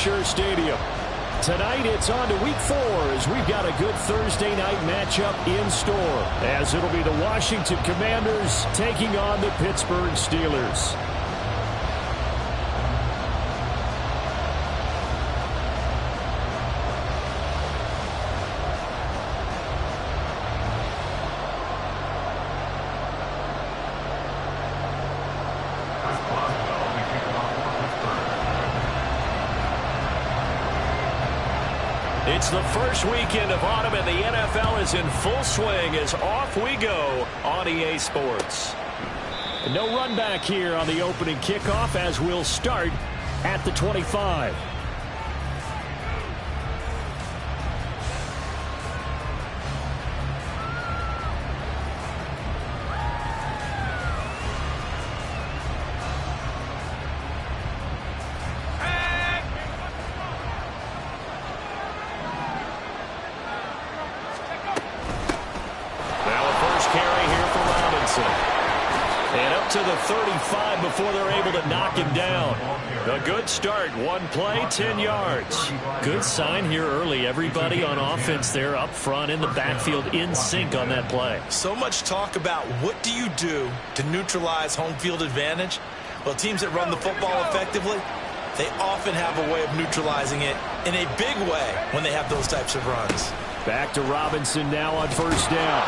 Acrisure Stadium. Tonight it's on to week 4 as we've got a good Thursday night matchup in store, as it'll be the Washington Commanders taking on the Pittsburgh Steelers. It's the first weekend of autumn, and the NFL is in full swing as off we go on EA Sports. No run back here on the opening kickoff as we'll start at the 25. And up to the 35 before they're able to knock him down. A good start. One play, 10 yards. Good sign here early. Everybody on offense there up front in the backfield in sync on that play. So much talk about what do you do to neutralize home field advantage. Well, teams that run the football effectively, they often have a way of neutralizing it in a big way when they have those types of runs. Back to Robinson now on first down.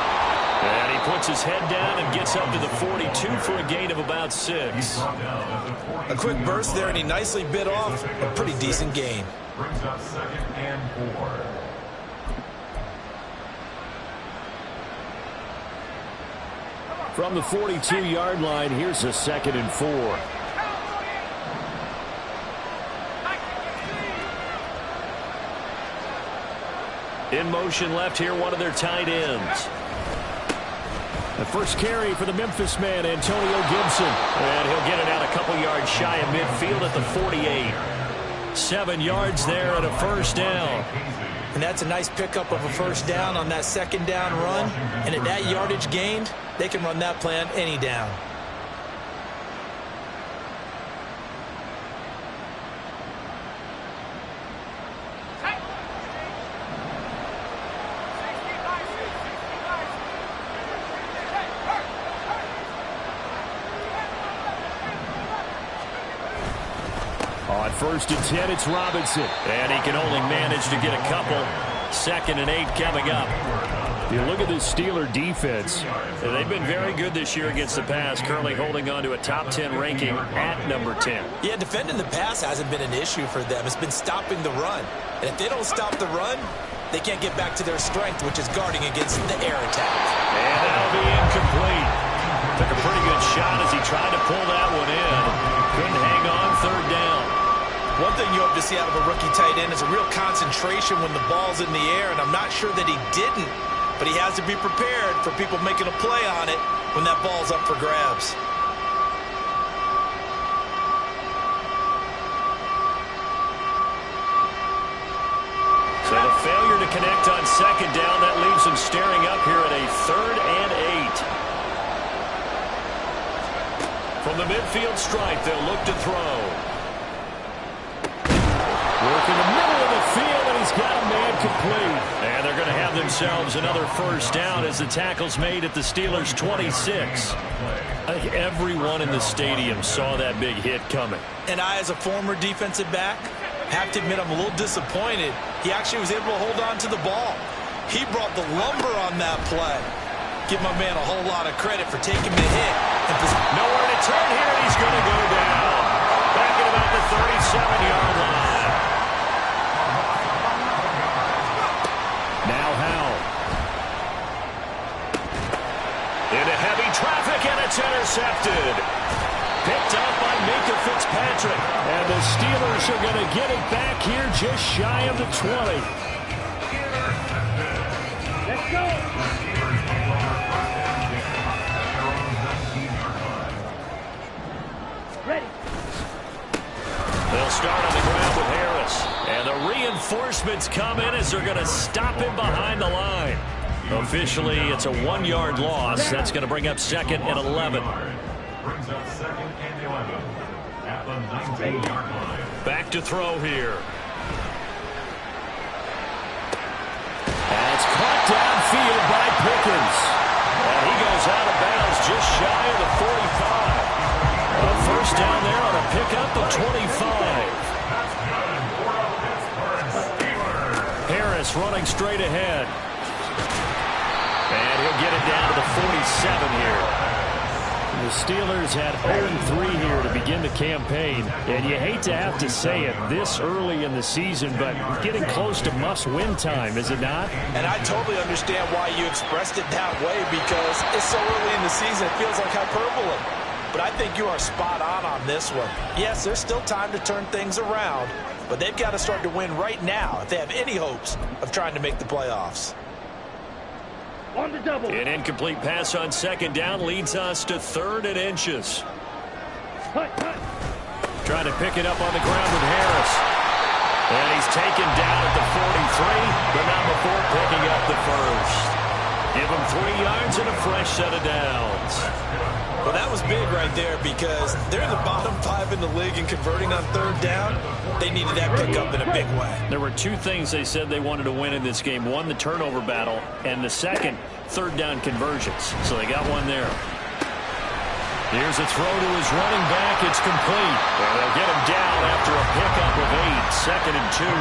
And he puts his head down and gets up to the 42 for a gain of about 6. A quick burst there, and he nicely bit off a pretty decent gain. Brings up 2nd and 4. From the 42-yard line, here's a 2nd and 4. In motion left here, one of their tight ends. The first carry for the Memphis man, Antonio Gibson. And he'll get it out a couple yards shy of midfield at the 48. 7 yards there and a first down. And that's a nice pickup of a first down on that second down run. And at that yardage gained, they can run that play on any down. On 1st and 10, it's Robinson. And he can only manage to get a couple. 2nd and 8 coming up. If you look at this Steeler defense, they've been very good this year against the pass, currently holding on to a top 10 ranking at number 10. Yeah, defending the pass hasn't been an issue for them. It's been stopping the run. And if they don't stop the run, they can't get back to their strength, which is guarding against the air attack. And that'll be incomplete. Took a pretty good shot as he tried to pull that one in. Couldn't hang on, 3rd down. One thing you hope to see out of a rookie tight end is a real concentration when the ball's in the air, and I'm not sure that he didn't, but he has to be prepared for people making a play on it when that ball's up for grabs. So the failure to connect on 2nd down, that leaves him staring up here at a 3rd and 8. From the midfield stripe, they'll look to throw. Work in the middle of the field, and he's got a man complete. And they're going to have themselves another first down as the tackle's made at the Steelers' 26. I think everyone in the stadium saw that big hit coming. And I, as a former defensive back, have to admit I'm a little disappointed. He actually was able to hold on to the ball. He brought the lumber on that play. Give my man a whole lot of credit for taking the hit. Nowhere to turn here, and he's going to go down. Back at about the 37-yard line. Now Howell. Into heavy traffic, and it's intercepted. Picked up by Minka Fitzpatrick. And the Steelers are going to get it back here just shy of the 20. Let's go. Ready. They'll start on the ground with Harris. And the reinforcements come in as they're going to stop him behind the line. Officially, it's a 1-yard loss. That's going to bring up 2nd and 11. Brings up 2nd and 11 at the 19-yard line. Back to throw here. shy of the 45. A first down there on a pickup of 25. Harris running straight ahead. And he'll get it down to the 47 here. The Steelers had 0-3 here to begin the campaign, and you hate to have to say it this early in the season, but getting close to must-win time, is it not? And I totally understand why you expressed it that way, because it's so early in the season, it feels like hyperbole. But I think you are spot on this one. Yes, there's still time to turn things around, but they've got to start to win right now if they have any hopes of trying to make the playoffs. An incomplete pass on second down leads us to 3rd and inches. Trying to pick it up on the ground with Harris. And he's taken down at the 43, but not before picking up the first. Give him 3 yards and a fresh set of downs. Well, that was big right there because they're in the bottom 5 in the league and converting on 3rd down. They needed that pickup in a big way. There were 2 things they said they wanted to win in this game. One, the turnover battle, and the second, 3rd down conversions. So they got one there. Here's a throw to his running back. It's complete. And they'll get him down after a pickup of 8. 2nd and 2.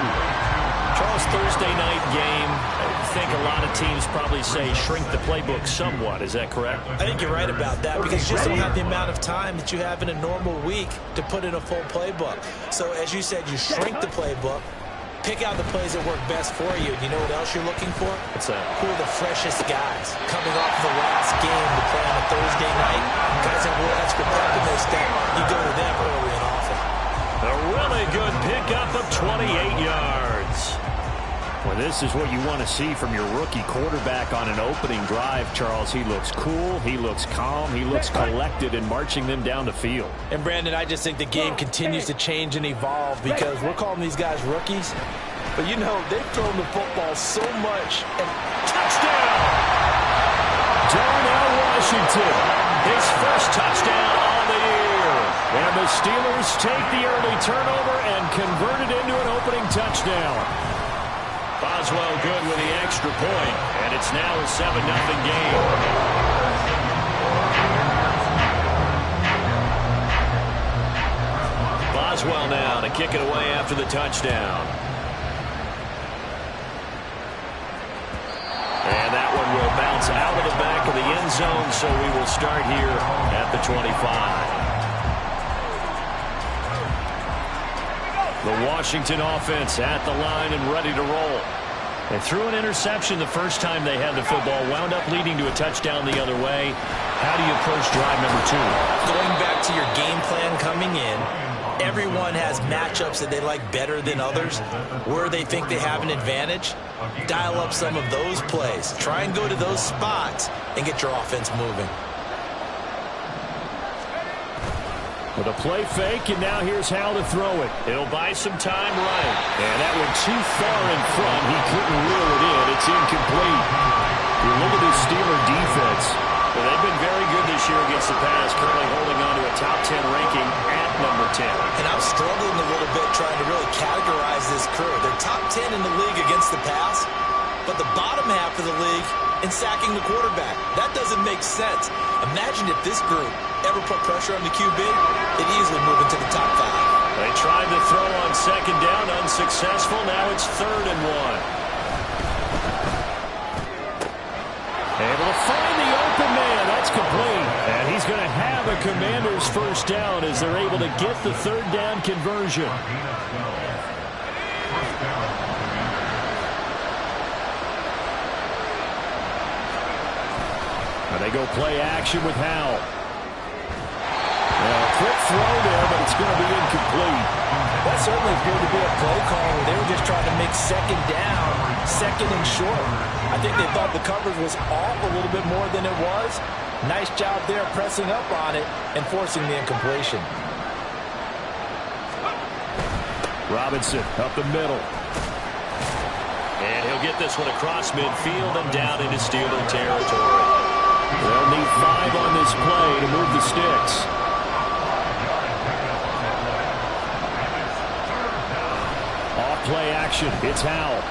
Charles, Thursday night game, I think a lot of teams probably say shrink the playbook somewhat. Is that correct? I think you're right about that because you just don't have the amount of time that you have in a normal week to put in a full playbook. So as you said, you shrink the playbook, pick out the plays that work best for you. You know what else you're looking for? What's that? Who are the freshest guys coming off the last game to play on a Thursday night? Guys have a little extra pep in their step. You go to them early and often. A really good pickup of 28 yards. Well, this is what you want to see from your rookie quarterback on an opening drive, Charles. He looks cool, he looks calm, he looks collected in marching them down the field. And, Brandon, I just think the game continues to change and evolve because we're calling these guys rookies. But, you know, they've thrown the football so much. And touchdown! Darnell Washington, his first touchdown on the year. And the Steelers take the early turnover and convert it into an opening touchdown. Boswell good with the extra point, and it's now a 7-0 game. Boswell now to kick it away after the touchdown. And that one will bounce out of the back of the end zone, so we will start here at the 25. The Washington offense at the line and ready to roll. They threw an interception the first time they had the football, wound up leading to a touchdown the other way. How do you approach drive number 2? Going back to your game plan coming in, everyone has matchups that they like better than others. Where they think they have an advantage, dial up some of those plays. Try and go to those spots and get your offense moving. With a play fake, and now here's how to throw it. He'll buy some time right. And that one too far in front. He couldn't reel it in. It's incomplete. You look at this Steeler defense. Well, they've been very good this year against the pass, currently holding on to a top 10 ranking at number 10. And I'm struggling a little bit trying to really categorize this crew. They're top 10 in the league against the pass, but the bottom half of the league in sacking the quarterback. That doesn't make sense. Imagine if this group ever put pressure on the QB, they'd easily move into the top 5. They tried to throw on second down, unsuccessful. Now it's 3rd and 1. Able to find the open man. That's complete. And he's going to have a Commander's first down as they're able to get the 3rd down conversion. Now they go play action with Howell. Quick throw there, but it's going to be incomplete. That certainly appeared to be a play call where they were just trying to make second down, 2nd and short. I think they thought the coverage was off a little bit more than it was. Nice job there pressing up on it and forcing the incompletion. Robinson up the middle. And he'll get this one across midfield and down into Steeler territory. They'll need 5 on this play to move the sticks. Play action. It's Howell.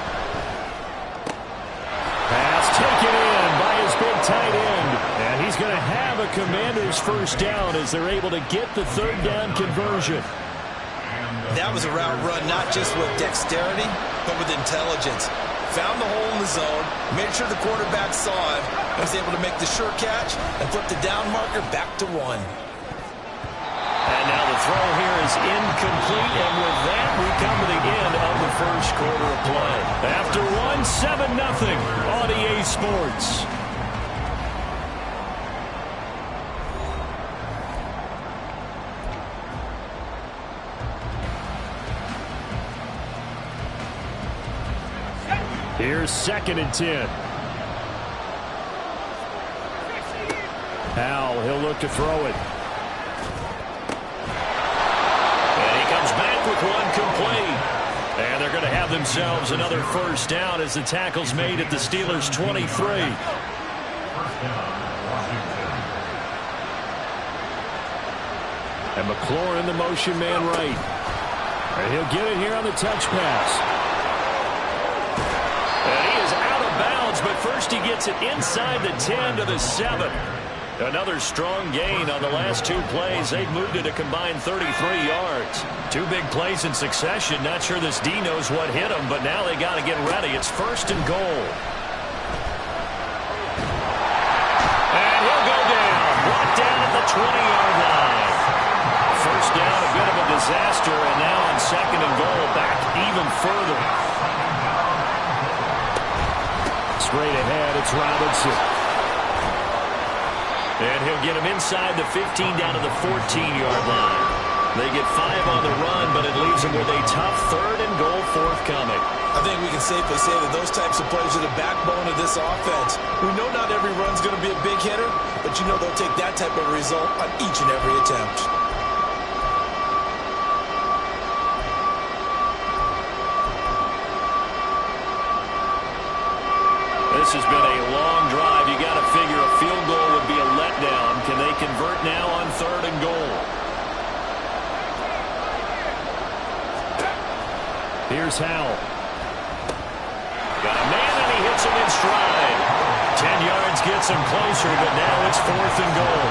Pass taken in by his big tight end. And he's he's going to have a Commanders first down as they're able to get the third down conversion. That was a route run not just with dexterity, but with intelligence. Found the hole in the zone, made sure the quarterback saw it, and was able to make the sure catch and flip the down marker back to 1. And now the throw here is incomplete, and with that, we come to the end of the first quarter of play. After 7-0 on EA Sports. Here's 2nd and 10. Howell, he'll look to throw it. And he comes back with one complete. And they're going to have themselves another first down as the tackle's made at the Steelers' 23. And McLaurin, the motion man right. And he'll get it here on the touch pass. And he is out of bounds, but first he gets it inside the 10 to the 7. Another strong gain on the last 2 plays. They've moved it a combined 33 yards. 2 big plays in succession. Not sure this D knows what hit him, but now they got to get ready. It's 1st and goal. And he'll go down. Brought down at the 20-yard line. First down, a bit of a disaster, and now on 2nd and goal, back even further. Straight ahead, it's Robinson. And he'll get him inside the 15 down to the 14-yard line. They get 5 on the run, but it leaves them with a tough 3rd and goal forthcoming. I think we can safely say that those types of plays are the backbone of this offense. We know not every run's going to be a big hitter, but you know they'll take that type of result on each and every attempt. This has been a long drive. You got to figure a field goal would be a letdown. Can they convert now on 3rd and goal? Here's Howell. Got a man, and he hits him in stride. 10 yards gets him closer, but now it's 4th and goal.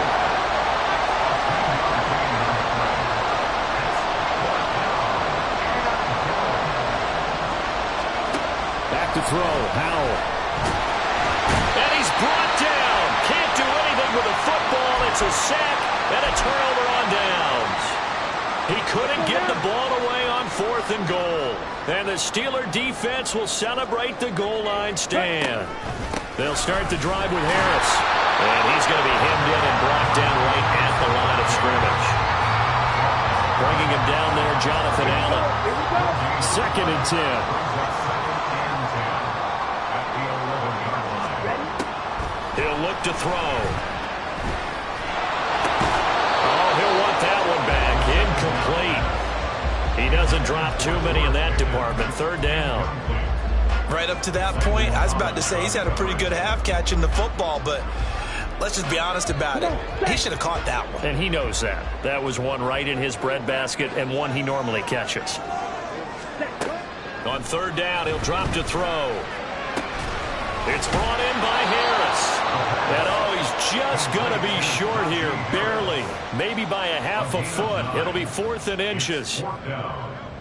Back to throw. Howell. And he's brought down. Can't do anything with a football. It's a sack and a turnover on downs. He couldn't get the ball away on 4th and goal. And the Steeler defense will celebrate the goal line stand. They'll start the drive with Harris. And he's going to be hemmed in and brought down right at the line of scrimmage. Bringing him down there, Jonathan Allen. 2nd and 10. He'll look to throw. Oh, he'll want that one back. Incomplete. He doesn't drop too many in that department. 3rd down. Right up to that point, I was about to say he's had a pretty good half catching the football, but let's just be honest about it. He should have caught that one. And he knows that. That was one right in his breadbasket and one he normally catches. On 3rd down, he'll drop to throw. It's brought in by Harris. And oh, he's just going to be short here, barely. Maybe by a half a foot. It'll be 4th and inches.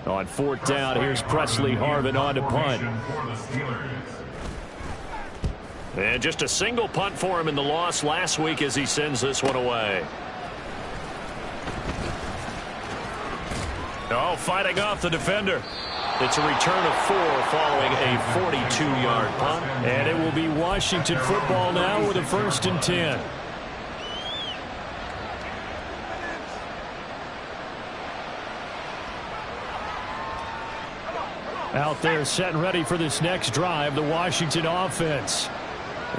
On 4th down, here's Presley Harvin on to punt. And just a single punt for him in the loss last week as he sends this one away. Oh, fighting off the defender. It's a return of 4 following a 42-yard punt. And it will be Washington football now with a 1st and 10. Out there set and ready for this next drive, the Washington offense.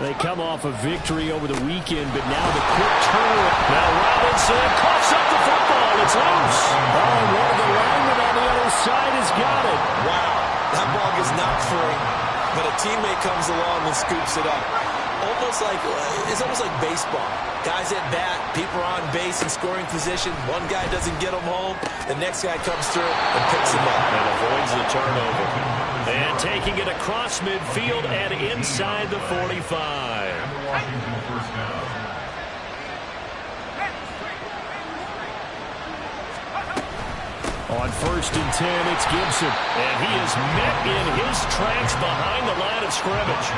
They come off a victory over the weekend, but now the quick turnaround. Now Robinson coughs up the football. It's loose. Oh, and one of the linemen on the other side has got it. Wow, that ball gets knocked free, but a teammate comes along and scoops it up. It's almost like baseball. Guys at bat, people are on base in scoring position. One guy doesn't get them home. The next guy comes through and picks him up. And avoids the turnover. And taking it across midfield and inside the 45. On 1st and 10, it's Gibson. And he is met in his tracks behind the line of scrimmage.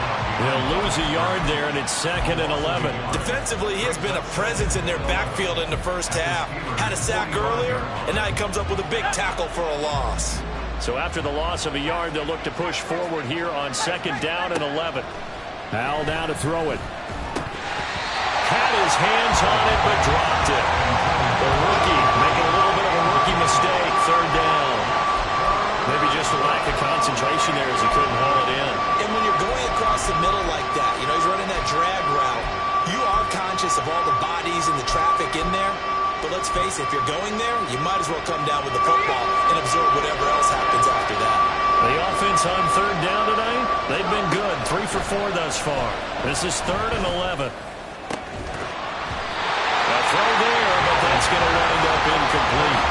He'll lose a yard there, and it's 2nd and 11. Defensively, he has been a presence in their backfield in the first half. Had a sack earlier, and now he comes up with a big tackle for a loss. So after the loss of a yard, they'll look to push forward here on 2nd down and 11. Hal now to throw it. Had his hands on it, but dropped it. The rookie making a little bit of a rookie mistake, 3rd down. Maybe just a lack of concentration there as he couldn't haul it in. And when you're going across the middle like that, you know, he's running that drag route, you are conscious of all the bodies and the traffic in there. But let's face it, if you're going there, you might as well come down with the football and absorb whatever else happens after that. The offense on 3rd down tonight, they've been good. 3 for 4 thus far. This is 3rd and 11. A throw there, but that's going to wind up incomplete.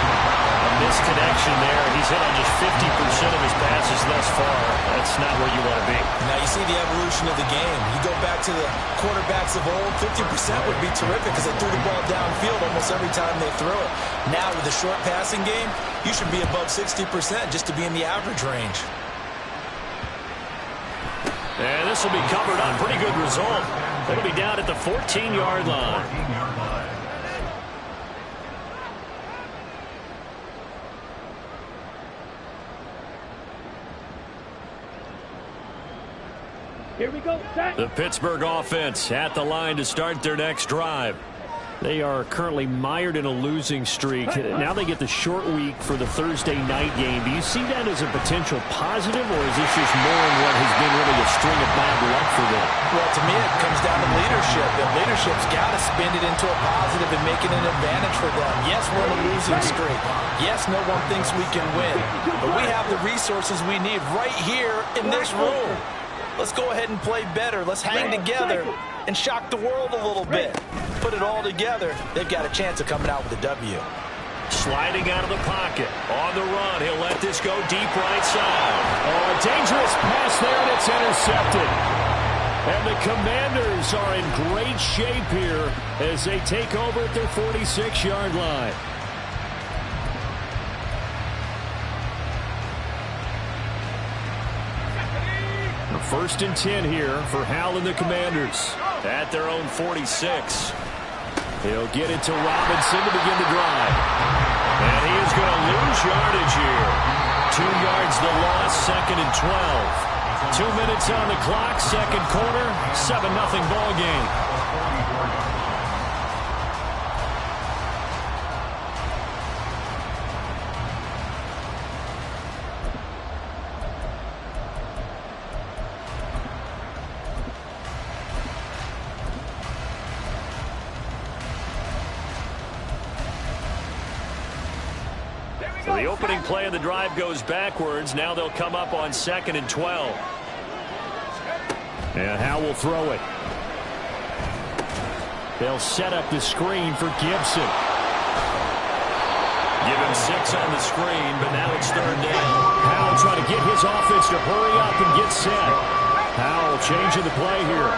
A misconnection there. He's hit on just 50% of his passes thus far. That's not where you want to be. Now you see the evolution of the game. You go back to the quarterbacks of old, 50% would be terrific because they threw the ball downfield almost every time they threw it. Now with the short passing game, you should be above 60% just to be in the average range. And this will be covered up. Pretty good result. It'll be down at the 14-yard line. Here we go, set. The Pittsburgh offense at the line to start their next drive. They are currently mired in a losing streak. Now they get the short week for the Thursday night game. Do you see that as a potential positive, or is this just more in what has been really a string of bad luck for them? Well, to me, it comes down to leadership. And leadership's got to spin it into a positive and make it an advantage for them. Yes, we're in a losing streak. Yes, no one thinks we can win. But we have the resources we need right here in this room. Let's go ahead and play better. Let's hang together and shock the world a little bit. Put it all together, they've got a chance of coming out with a W. Sliding out of the pocket. On the run, he'll let this go deep right side. Oh, a dangerous pass there, and it's intercepted. And the Commanders are in great shape here as they take over at their 46-yard line. 1st and 10 here for Hal and the Commanders at their own 46. He'll get it to Robinson to begin the drive. And he is going to lose yardage here. 2 yards the loss, 2nd and 12. 2 minutes on the clock, 2nd quarter, 7-0 ball game. So the opening play of the drive goes backwards. Now they'll come up on 2nd and 12. And Hal will throw it. They'll set up the screen for Gibson. Give him 6 on the screen, but now it's 3rd down. Hal trying to get his offense to hurry up and get set. Hal changing the play here.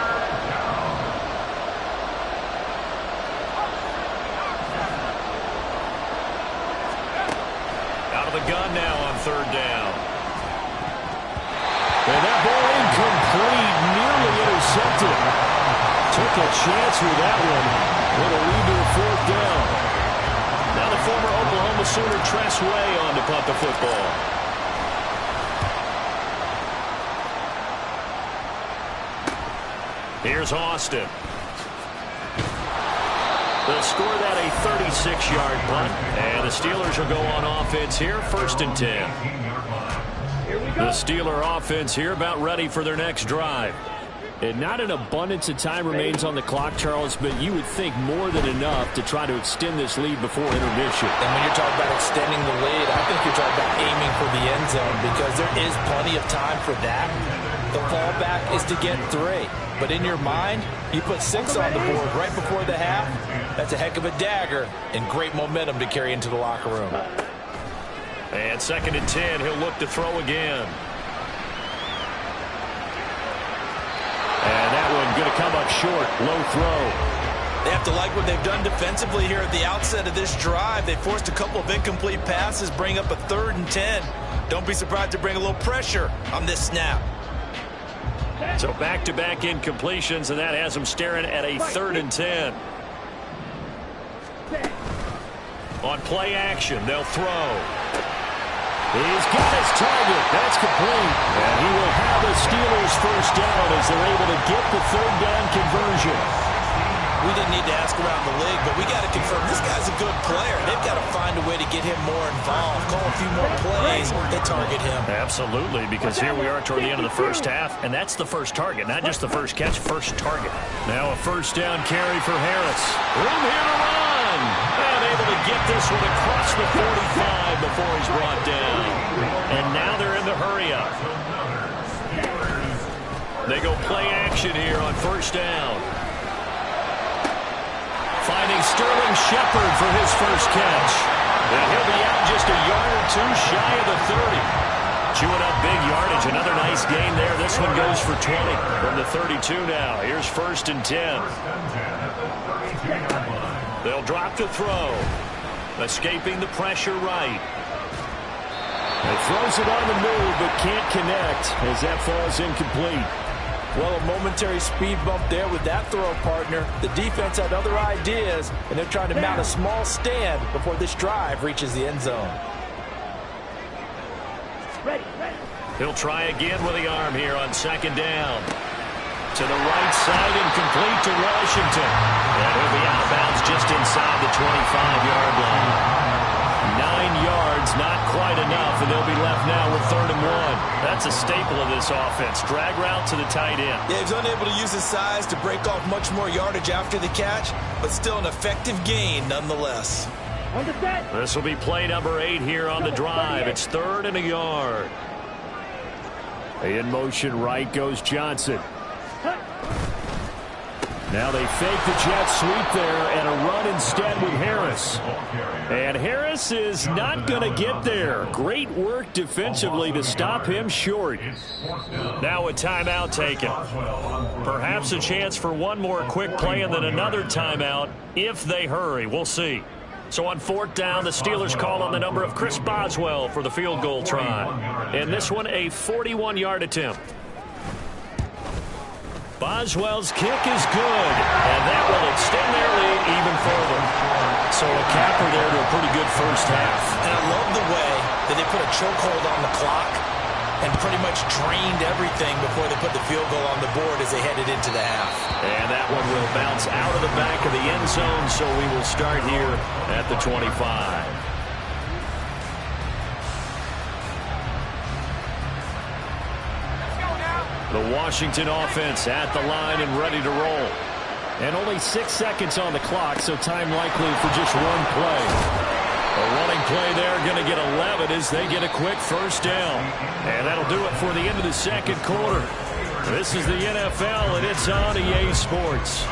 Gun now on 3rd down. And that ball incomplete, nearly intercepted. Took a chance with that one. It'll lead to a 4th down. Now the former Oklahoma Sooner Tress Way on to punt the football. Here's Austin. They'll score that a 36-yard punt. And the Steelers will go on offense here, 1st and 10. The Steeler offense here about ready for their next drive. And not an abundance of time remains on the clock, Charles, but you would think more than enough to try to extend this lead before intermission. And when you're talking about extending the lead, I think you're talking about aiming for the end zone because there is plenty of time for that. The fallback is to get 3. But in your mind, you put 6 on the board right before the half. That's a heck of a dagger and great momentum to carry into the locker room. And 2nd and 10, he'll look to throw again. And that one going to come up short. Low throw. They have to like what they've done defensively here at the outset of this drive. They forced a couple of incomplete passes, bring up a 3rd and 10. Don't be surprised to bring a little pressure on this snap. So back-to-back incompletions, and that has them staring at a 3rd and 10. On play action, they'll throw. He's got his target. That's complete. And he will have the Steelers first down as they're able to get the 3rd down conversion. We didn't need to ask around the league, but we got to confirm this guy's a good player. They've got to find a way to get him more involved, call a few more plays that target him. Absolutely, because here we are toward the end of the first half, and that's the first target, not just the first catch, first target. Now a first down carry for Harris. Room here to run. And able to get this one across the 45 before he's brought down. And now they're in the hurry-up. They go play action here on first down. Finding Sterling Shepard for his first catch. And he'll be out just a yard or two shy of the 30. Chewing up big yardage. Another nice gain there. This one goes for 20 from the 32 now. Here's 1st and 10. They'll drop to throw. Escaping the pressure right. He throws it on the move but can't connect as that falls incomplete. Well, a momentary speed bump there with that throw, partner. The defense had other ideas, and they're trying to mount a small stand before this drive reaches the end zone. Ready. He'll try again with the arm here on 2nd down. To the right side and complete to Washington. And he'll be out of bounds just inside the 25-yard line. 9 yards, not quite enough, and they'll be left now with 3rd and 1. That's a staple of this offense. Drag route to the tight end. Yeah, he's unable to use his size to break off much more yardage after the catch, but still an effective gain nonetheless. This will be play number 8 here on the drive. It's 3rd and a yard. In motion right goes Johnson. Now they fake the jet sweep there and a run instead with Harris. And Harris is not going to get there. Great work defensively to stop him short. Now a timeout taken. Perhaps a chance for one more quick play and then another timeout if they hurry. We'll see. So on 4th down, the Steelers call on the number of Chris Boswell for the field goal try. And this one a 41-yard attempt. Boswell's kick is good, and that will extend their lead even further. So a capper there to a pretty good first half. And I love the way that they put a chokehold on the clock and pretty much drained everything before they put the field goal on the board as they headed into the half. And that one will bounce out of the back of the end zone, so we will start here at the 25. The Washington offense at the line and ready to roll. And only 6 seconds on the clock, so time likely for just one play. A running play there, going to get 11 as they get a quick first down. And that'll do it for the end of the 2nd quarter. This is the NFL, and it's on EA Sports.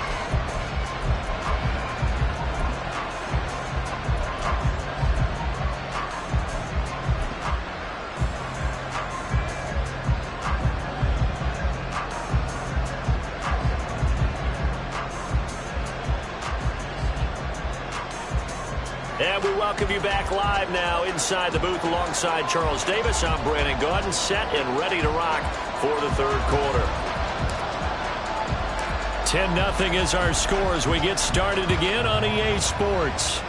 And we welcome you back live now inside the booth alongside Charles Davis. I'm Brandon Gaudin, set and ready to rock for the 3rd quarter. 10-0 is our score as we get started again on EA Sports.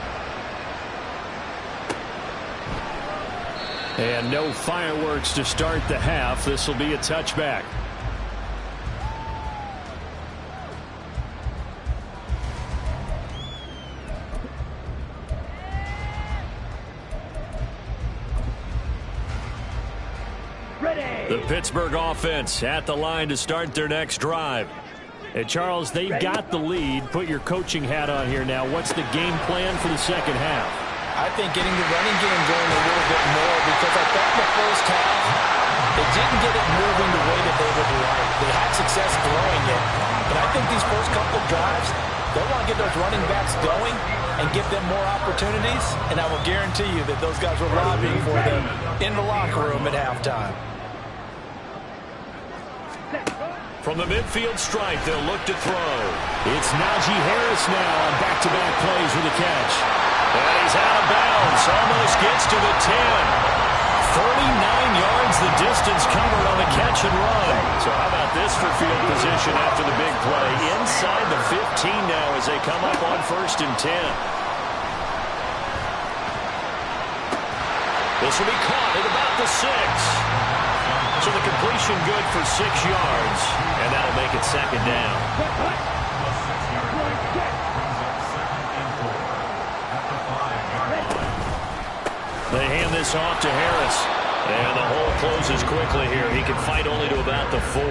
And no fireworks to start the half. This will be a touchback. The Pittsburgh offense at the line to start their next drive. And Charles, they've got the lead. Put your coaching hat on here now. What's the game plan for the 2nd half? I think getting the running game going a little bit more, because I thought in the first half they didn't get it moving the way that they would like. They had success throwing it. But I think these first couple of drives, they'll want to get those running backs going and give them more opportunities. And I will guarantee you that those guys were lobbying for them in the locker room at halftime. From the midfield stripe, they'll look to throw. It's Najee Harris now on back-to-back plays with a catch. And he's out of bounds. Almost gets to the 10. 39 yards the distance covered on the catch and run. So how about this for field position after the big play? Inside the 15 now as they come up on 1st and 10. This will be caught at about the 6. So the completion good for 6 yards. And that'll make it 2nd down. They hand this off to Harris. And the hole closes quickly here. He can fight only to about the 4.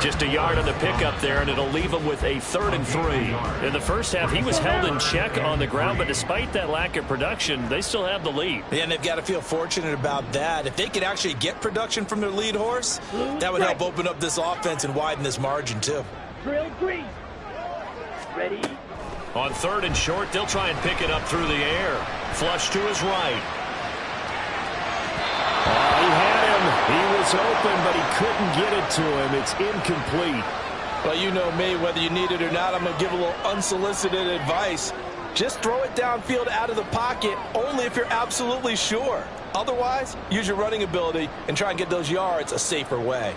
Just a yard on the pickup there, and it'll leave him with a 3rd and 3. In the first half, he was held in check on the ground, but despite that lack of production, they still have the lead. Yeah, and they've got to feel fortunate about that. If they could actually get production from their lead horse, that would help open up this offense and widen this margin, too. Drill 3. Ready? On 3rd and short, they'll try and pick it up through the air. Flush to his right. He had him. He was open, but he couldn't get it to him. It's incomplete. Well, you know me, whether you need it or not, I'm going to give a little unsolicited advice. Just throw it downfield out of the pocket, only if you're absolutely sure. Otherwise, use your running ability and try and get those yards a safer way.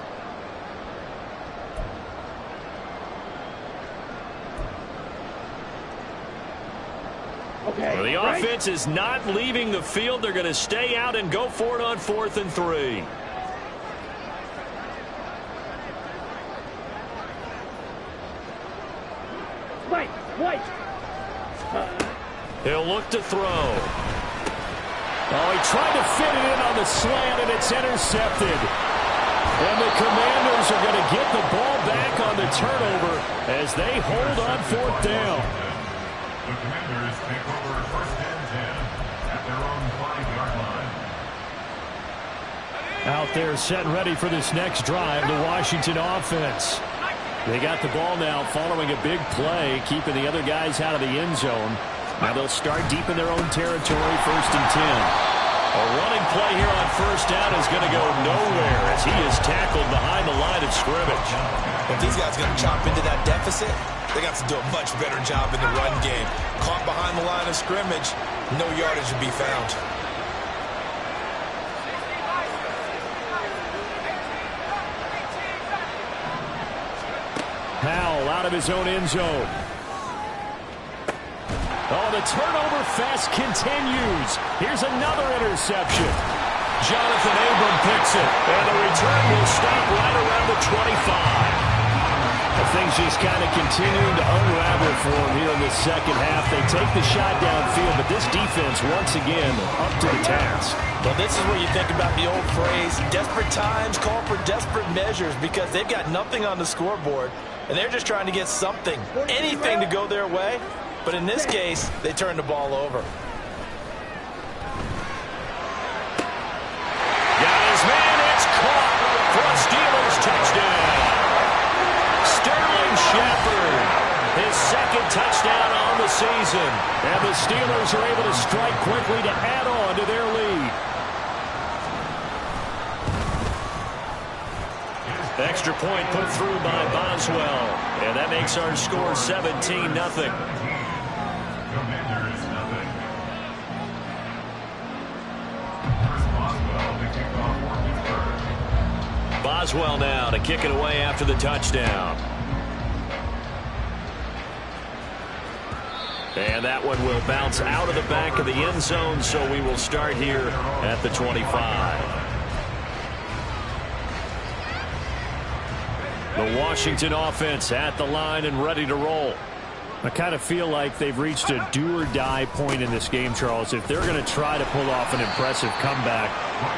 Okay. Well, the offense is not leaving the field. They're going to stay out and go for it on 4th and 3. White. He'll look to throw. Oh, he tried to fit it in on the slant, and it's intercepted. And the Commanders are going to get the ball back on the turnover as they hold on 4th down. The Commanders take over 1st and 10 at their own 5-yard line. Out there set and ready for this next drive, the Washington offense. They got the ball now following a big play, keeping the other guys out of the end zone. Now they'll start deep in their own territory, 1st and 10. A running play here on 1st down is going to go nowhere as he is tackled behind the line of scrimmage. If these guys are going to chop into that deficit, they got to do a much better job in the run game. Caught behind the line of scrimmage, no yardage to be found. Powell out of his own end zone. Oh, the turnover fest continues. Here's another interception. Jonathan Abram picks it, and the return will stop right around the 25. Things just kind of continuing to unravel for him here in the 2nd half. They take the shot downfield, but this defense once again up to the task. Well, this is where you think about the old phrase, desperate times call for desperate measures, because they've got nothing on the scoreboard, and they're just trying to get something, anything to go their way. But in this case, they turn the ball over. Got his man, it's caught for a Steelers touchdown. Sterling Shepard, his 2nd touchdown on the season. And the Steelers are able to strike quickly to add on to their lead. Extra point put through by Boswell. And that makes our score 17-0. Commanders, nothing. Here's Boswell to kick off for Pittsburgh. Boswell now to kick it away after the touchdown. And that one will bounce out of the back of the end zone, so we will start here at the 25. The Washington offense at the line and ready to roll. I kind of feel like they've reached a do-or-die point in this game, Charles. If they're going to try to pull off an impressive comeback,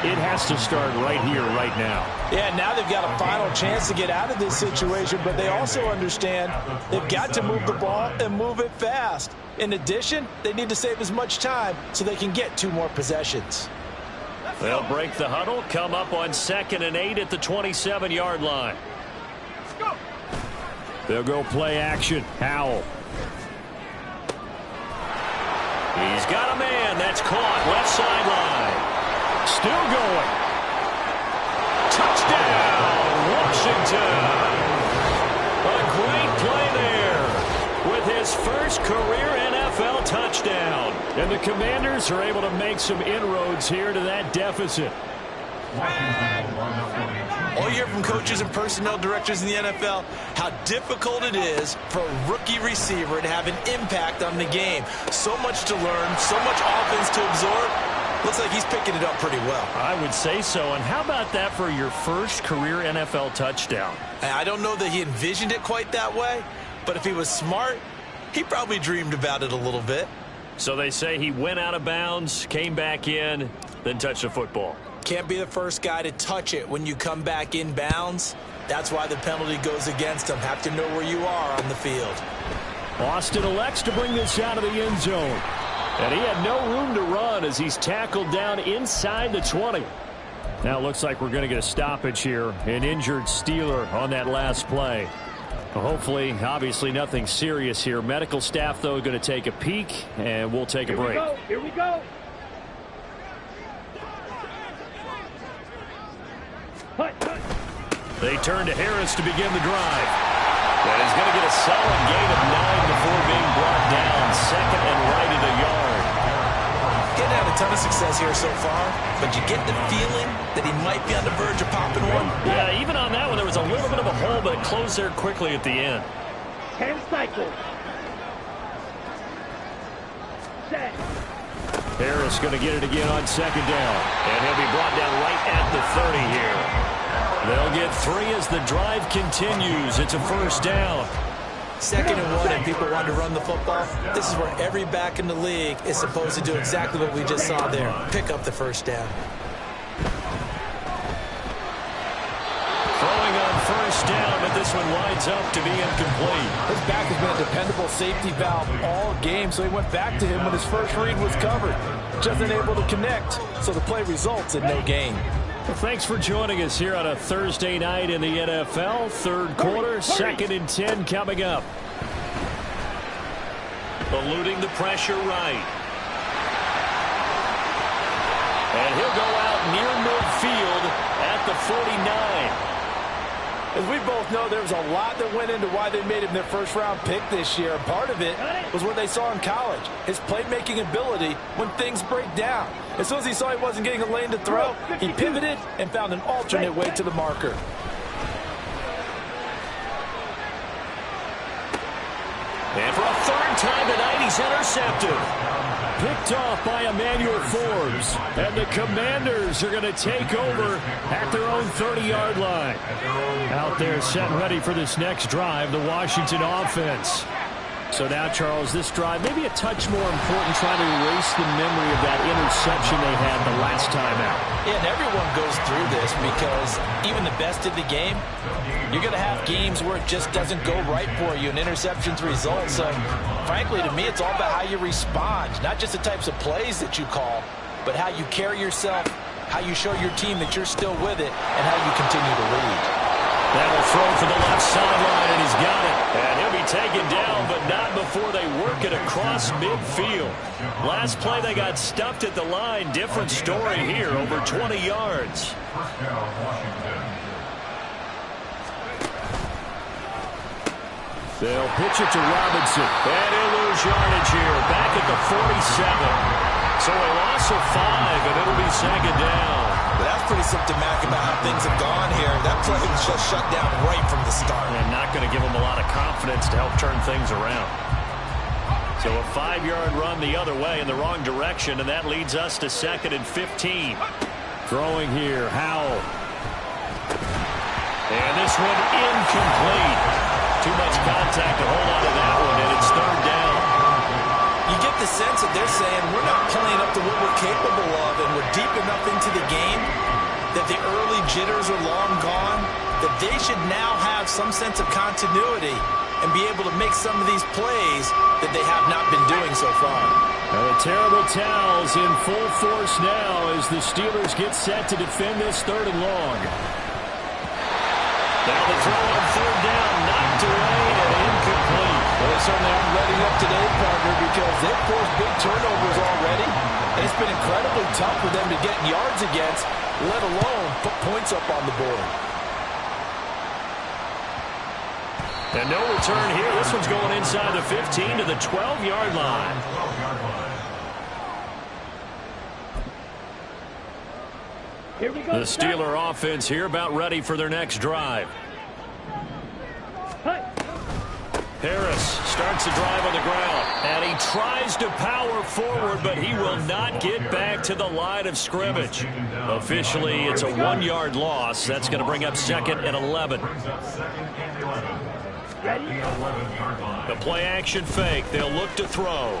it has to start right here, right now. Yeah, now they've got a final chance to get out of this situation, but they also understand they've got to move the ball and move it fast. In addition, they need to save as much time so they can get 2 more possessions. They'll break the huddle, come up on 2nd and 8 at the 27-yard line. They'll go play action. Howell. He's got a man. That's caught. Left sideline. Still going. Touchdown, Washington. And the Commanders are able to make some inroads here to that deficit. All you hear from coaches and personnel directors in the NFL, how difficult it is for a rookie receiver to have an impact on the game. So much to learn, so much offense to absorb. Looks like he's picking it up pretty well. I would say so. And how about that for your first career NFL touchdown? I don't know that he envisioned it quite that way, but if he was smart, he probably dreamed about it a little bit. So they say he went out of bounds, came back in, then touched the football. Can't be the first guy to touch it when you come back in bounds. That's why the penalty goes against him. Have to know where you are on the field. Austin elects to bring this out of the end zone. And he had no room to run as he's tackled down inside the 20. Now it looks like we're going to get a stoppage here. An injured Steeler on that last play. Well, hopefully, obviously nothing serious here. Medical staff, though, going to take a peek, and we'll take a break. Here we go. They turn to Harris to begin the drive. And he's going to get a solid gain of 9 before being brought down. Second and right at a yard. Getting had a ton of success here so far, but you get the feeling that he might be on the verge of popping one. Yeah, even on that one, there was a little bit of a hole, but it closed there quickly at the end. 10 cycles. Set. Harris going to get it again on second down. And he'll be brought down right at the 30 here. They'll get 3 as the drive continues. It's a first down. 2nd and 1, and people want to run the football. This is where every back in the league is supposed to do exactly what we just saw there. Pick up the first down. Throwing on first down, but this one winds up to be incomplete. His back has been a dependable safety valve all game, so he went back to him when his first read was covered. Just unable to connect, so the play results in no gain. Well, thanks for joining us here on a Thursday night in the NFL. Third quarter, 2nd and 10 coming up. Eluding the pressure right. And he'll go out near midfield at the 49. As we both know, there was a lot that went into why they made him their first-round pick this year. Part of it was what they saw in college, his playmaking ability when things break down. As soon as he saw he wasn't getting a lane to throw, he pivoted and found an alternate way to the marker. And for a third time tonight, he's intercepted. Picked off by Emmanuel Forbes. And the Commanders are going to take over at their own 30-yard line. Out there set and ready for this next drive, the Washington offense. So now, Charles, this drive maybe a touch more important, trying to erase the memory of that interception they had the last time out. Yeah, and everyone goes through this because even the best of the game, you're going to have games where it just doesn't go right for you and interceptions result. So, frankly, to me, it's all about how you respond, not just the types of plays that you call, but how you carry yourself, how you show your team that you're still with it, and how you continue to lead. That'll throw for the left sideline, and he's got it. And he'll be taken down, but not before they work it across midfield. Last play, they got stuffed at the line. Different story here, over 20 yards. First down, Washington. They'll pitch it to Robinson. And he'll lose yardage here, back at the 47. So a loss of 5, and it'll be second down. But that's pretty symptomatic about how things have gone here. That play was just shut down right from the start. And not going to give them a lot of confidence to help turn things around. So a 5-yard run the other way in the wrong direction, and that leads us to 2nd and 15. Throwing here, Howell. And this one incomplete. Too much contact to hold on to that one, and it's third down. You get the sense that they're saying we're not playing up to what we're capable of, and we're deep enough into the game that the early jitters are long gone, that they should now have some sense of continuity and be able to make some of these plays that they have not been doing so far. And the terrible towels in full force now as the Steelers get set to defend this 3rd and long. Now the throw on 3rd down, knocked away and incomplete. Well, they certainly aren't letting up today, partner, because they've forced big turnovers already. And it's been incredibly tough for them to get yards against, let alone put points up on the board. And no return here. This one's going inside the 15 to the 12-yard line. Here we go. The Steeler offense here about ready for their next drive. Hey. Harris starts the drive on the ground, and he tries to power forward, but he will not get back to the line of scrimmage. Officially, it's a 1-yard loss. That's going to bring up 2nd and 11. The play action fake. They'll look to throw.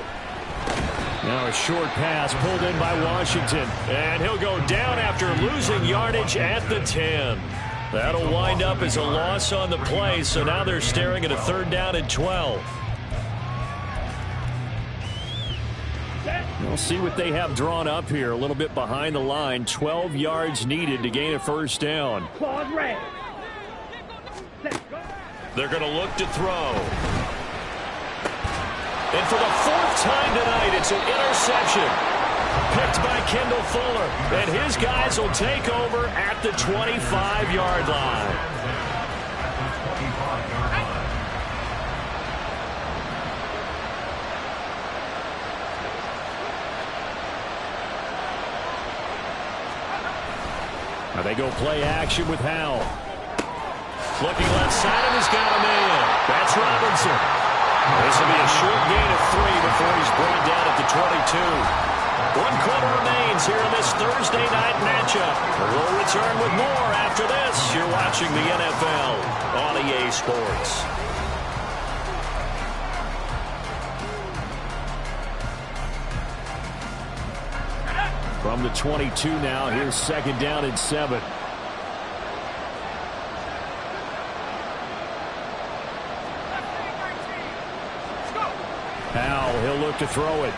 Now a short pass pulled in by Washington. And he'll go down after losing yardage at the 10. That'll wind up as a loss on the play, so now they're staring at a 3rd down and 12. We'll see what they have drawn up here. A little bit behind the line. 12 yards needed to gain a 1st down. Claws red. They're going to look to throw. And for the 4th time tonight, it's an interception. Picked by Kendall Fuller. And his guys will take over at the 25-yard line. Now they go play action with Howell. Looking left side, and he's got a man. That's Robinson. This will be a short gain of 3 before he's brought down at the 22. 1 quarter remains here in this Thursday night matchup. We'll return with more after this. You're watching the NFL on EA Sports. From the 22 now, here's 2nd down and 7. Howell, he'll look to throw it.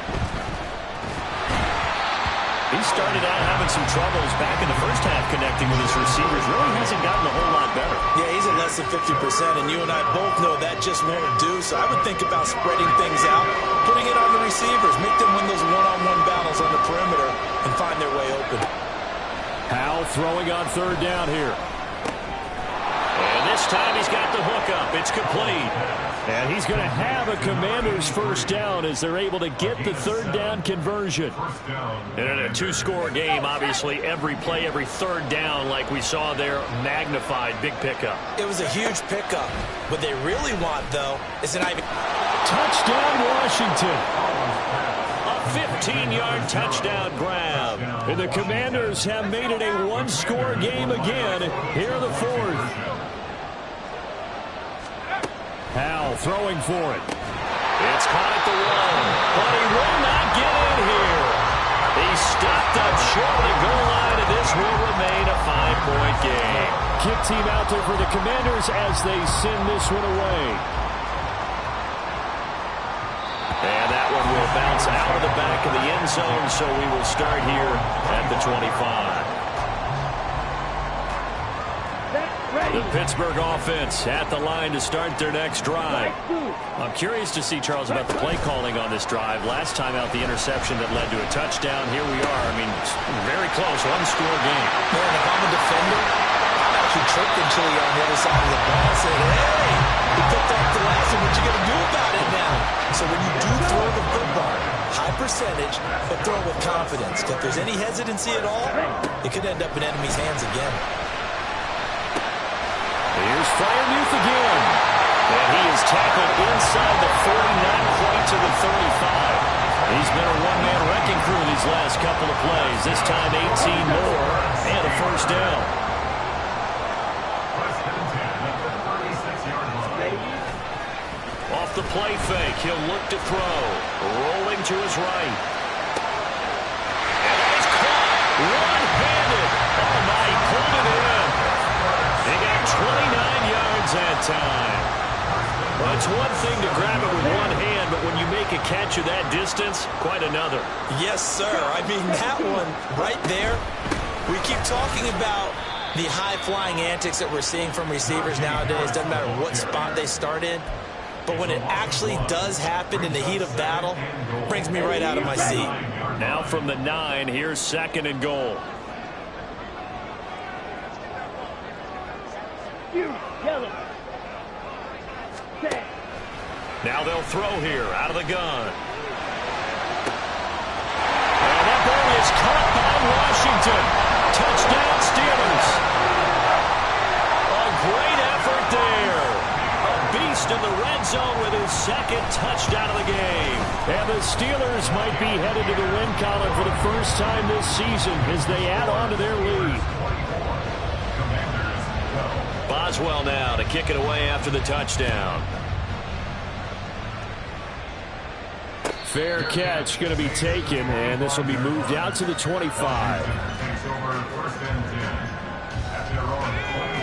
He started out having some troubles back in the first half connecting with his receivers. Really hasn't gotten a whole lot better. Yeah, he's at less than 50%, and you and I both know that just won't do. So I would think about spreading things out, putting it on the receivers, make them win those one-on-one battles on the perimeter, and find their way open. Howell throwing on 3rd down here. And this time he's got the hook up. It's complete. And he's going to have a Commanders 1st down as they're able to get the 3rd down conversion. And in a 2-score game, obviously, every play, every 3rd down, like we saw there, magnified, big pickup. It was a huge pickup. What they really want, though, is an Ivy. Touchdown, Washington. A 15-yard touchdown grab. And the Commanders have made it a 1-score game again here in the 4th. Howell throwing for it. It's caught at the 1, but he will not get in here. He stopped up short of the goal line, and this will remain a 5-point game. Kick team out there for the Commanders as they send this one away. And that one will bounce out of the back of the end zone, so we will start here at the 25. The Pittsburgh offense at the line to start their next drive. I'm curious to see, Charles, about the play calling on this drive. Last time out, the interception that led to a touchdown. Here we are. I mean, very close, 1-score game. Man, if I'm a defender, I'm actually tripping Chili on the other side of the ball and saying, hey, he picked off the last one. What you going to do about it now? So when you do throw the football, high percentage, but throw it with confidence. If there's any hesitancy at all, it could end up in enemy's hands again. Here's Freiermuth again. And he is tackled inside the 40, not quite to the 35. He's been a one-man wrecking crew these last couple of plays. This time 18 more and a 1st down. Off the play fake, he'll look to throw. Rolling to his right. And that is caught one-handed. Oh, my, he pulled it in. They got 29 yards that time. Well, it's one thing to grab it with one hand, but when you make a catch of that distance, quite another. Yes, sir. I mean, that one right there, we keep talking about the high-flying antics that we're seeing from receivers nowadays. Doesn't matter what spot they start in. But when it actually does happen in the heat of battle, it brings me right out of my seat. Now from the 9, here's 2nd and goal. Now they'll throw here out of the gun. And that ball is caught by Washington. Touchdown, Steelers. A great effort there. A beast in the red zone with his second touchdown of the game. And the Steelers might be headed to the win column for the first time this season as they add on to their lead. Boswell now to kick it away after the touchdown. Fair catch going to be taken, and this will be moved out to the 25.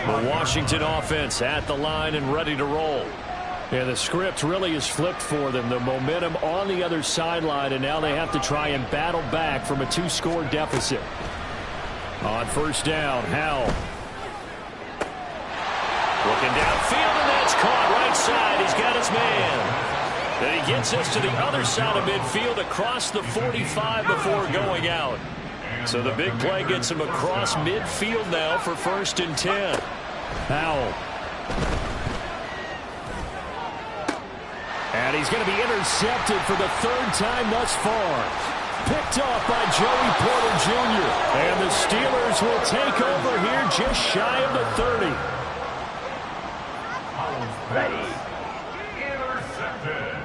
The Washington offense at the line and ready to roll. Yeah, the script really is flipped for them. The momentum on the other sideline, and now they have to try and battle back from a 2-score deficit. On first down, Howell. Looking downfield, and that's caught right side. He's got his man. And he gets us to the other side of midfield across the 45 before going out. So the big play gets him across midfield now for 1st and 10. Howell. And he's going to be intercepted for the 3rd time thus far. Picked off by Joey Porter Jr. And the Steelers will take over here just shy of the 30. Ready. Intercepted.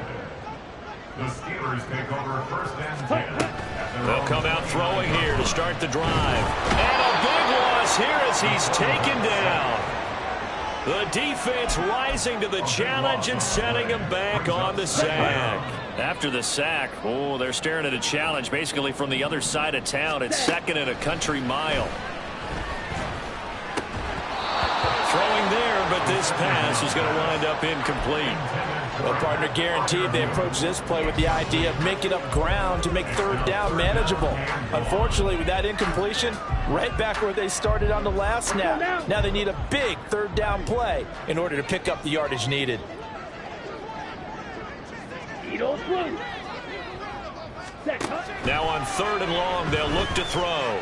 The Steelers take over 1st and 10. They'll come out throwing here to start the drive. And a big loss here as he's taken down. The defense rising to the challenge and setting him back on the sack. After the sack, oh, they're staring at a challenge basically from the other side of town. It's 2nd and a country mile. Throwing there, but this pass is going to wind up incomplete. Well, partner, guaranteed they approach this play with the idea of making up ground to make 3rd down manageable. Unfortunately, with that incompletion, right back where they started on the last snap. Now they need a big 3rd down play in order to pick up the yardage needed. Eagles blue. Now on 3rd and long, they'll look to throw.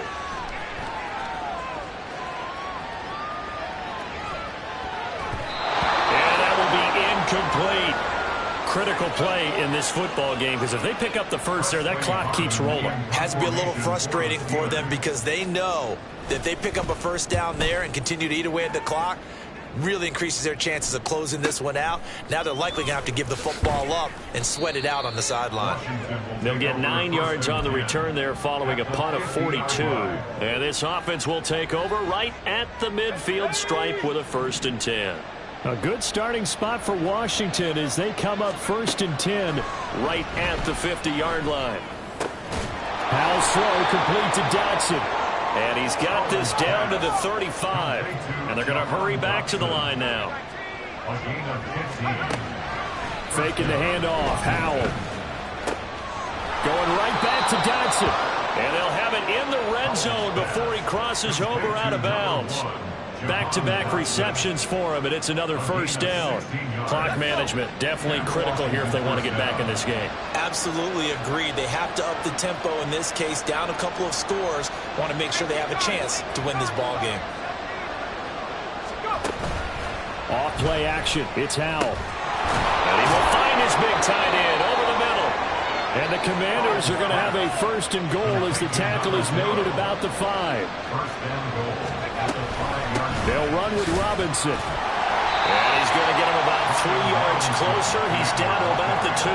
Incomplete. Critical play in this football game because if they pick up the first there, that clock keeps rolling. Has to be a little frustrating for them because they know that if they pick up a 1st down there and continue to eat away at the clock, really increases their chances of closing this one out. Now they're likely going to have to give the football up and sweat it out on the sideline. They'll get 9 yards on the return there following a punt of 42. And this offense will take over right at the midfield stripe with a 1st and 10. A good starting spot for Washington as they come up 1st and 10 right at the 50-yard line. Howell's throw complete to Dotson. And he's got this down to the 35. And they're going to hurry back to the line now. Faking the handoff. Howell. Going right back to Dotson. And they'll have it in the red zone before he crosses over out of bounds. Back-to-back receptions for him, and it's another 1st down. Clock management definitely critical here if they want to get back in this game. Absolutely agreed. They have to up the tempo in this case, down a couple of scores. Want to make sure they have a chance to win this ball game. Off play action. It's Howell. And he will find his big tight end over the middle. And the Commanders are going to have a 1st and goal as the tackle is made at about the 5. They'll run with Robinson. And he's going to get him about 3 yards closer. He's down to about the 2.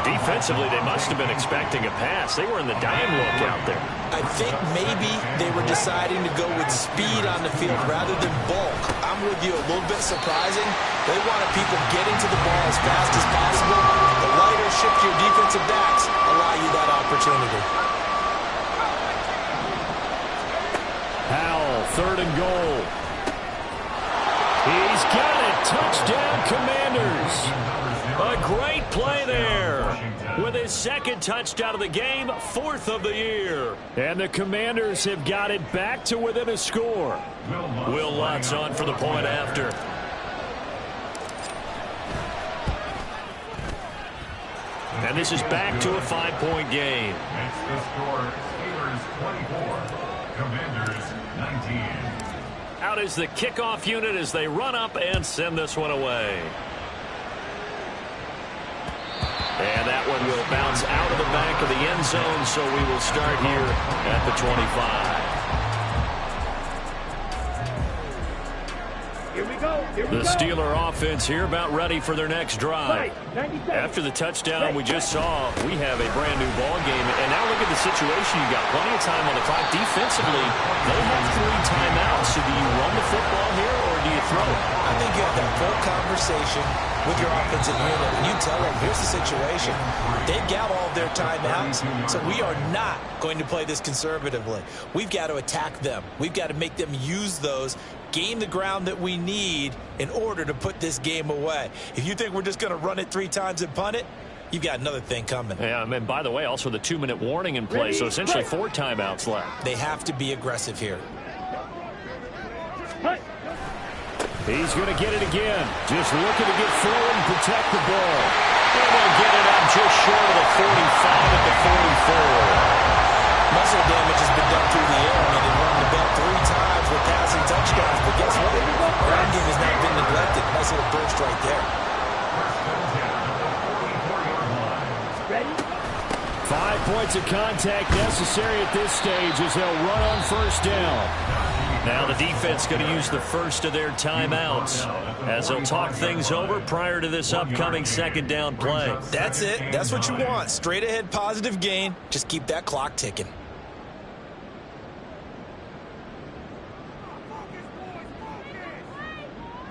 Defensively, they must have been expecting a pass. They were in the dime look out there. I think maybe they were deciding to go with speed on the field rather than bulk. I'm with you, a little bit surprising. They wanted people getting to the ball as fast as possible. The lighter, shiftier defensive backs allow you that opportunity. Howell, 3rd and goal. He's got it. Touchdown, Commanders. A great play there. With his 2nd touchdown of the game, 4th of the year. And the Commanders have got it back to within a score. Will Lutz on for the point after. And this is back to a 5-point game. Makes the score Steelers 24, Commanders 19. Out is the kickoff unit as they run up and send this one away. And that one will bounce out of the back of the end zone, so we will start here at the 25. Here we go. The Steeler offense here about ready for their next drive. After the touchdown we just saw, we have a brand new ball game. And now look at the situation. You got plenty of time on the clock. Defensively, they have 3 timeouts. So do you run the football here or do you throw it? I think you have that full conversation with your offensive unit, and you tell them, here's the situation. They've got all of their timeouts, so we are not going to play this conservatively. We've got to attack them. We've got to make them use those, gain the ground that we need in order to put this game away. If you think we're just going to run it 3 times and punt it, you've got another thing coming. Yeah, and by the way, also the 2-minute warning in play, so essentially 4 timeouts left. They have to be aggressive here. He's going to get it again. Just looking to get forward and protect the ball. And they'll get it up just short of the 45 at the 44. Muscle damage has been done through the air. I mean, they run the ball 3 times with passing touchdowns. But guess what? Ground game has not been neglected. Nice little burst right there. Ready? 5 points of contact necessary at this stage as they'll run on first down. Now the defense going to use the first of their timeouts as they'll talk things over prior to this upcoming second down play. That's it. That's what you want. Straight ahead positive gain. Just keep that clock ticking.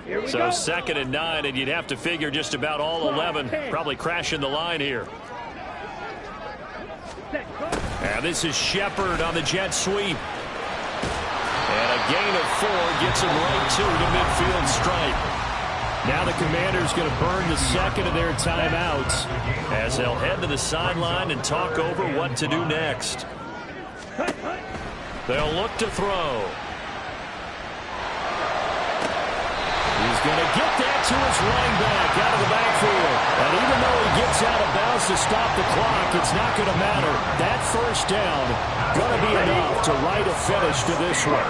Here we So go. 2nd and 9, and you'd have to figure just about all 11 probably crashing the line here. And this is Shepard on the jet sweep. And a gain of 4 gets him right to the midfield stripe. Now the Commanders going to burn the second of their timeouts as they'll head to the sideline and talk over what to do next. They'll look to throw. He's going to get that to his running back out of the backfield. And even though he gets out of bounds to stop the clock, it's not going to matter. That first down going to be enough to write a finish to this one.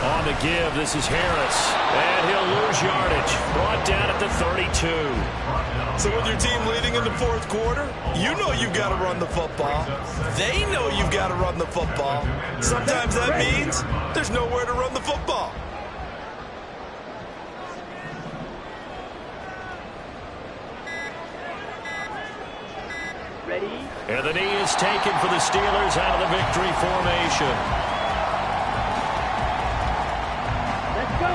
On the give, this is Harris. And he'll lose yardage. Brought down at the 32. So with your team leading in the 4th quarter, you know you've got to run the football. They know you've got to run the football. Sometimes that means there's nowhere to run the football. Ready? And the knee is taken for the Steelers out of the victory formation. Let's go.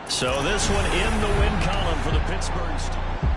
So this one in the win column for the Pittsburgh Steelers.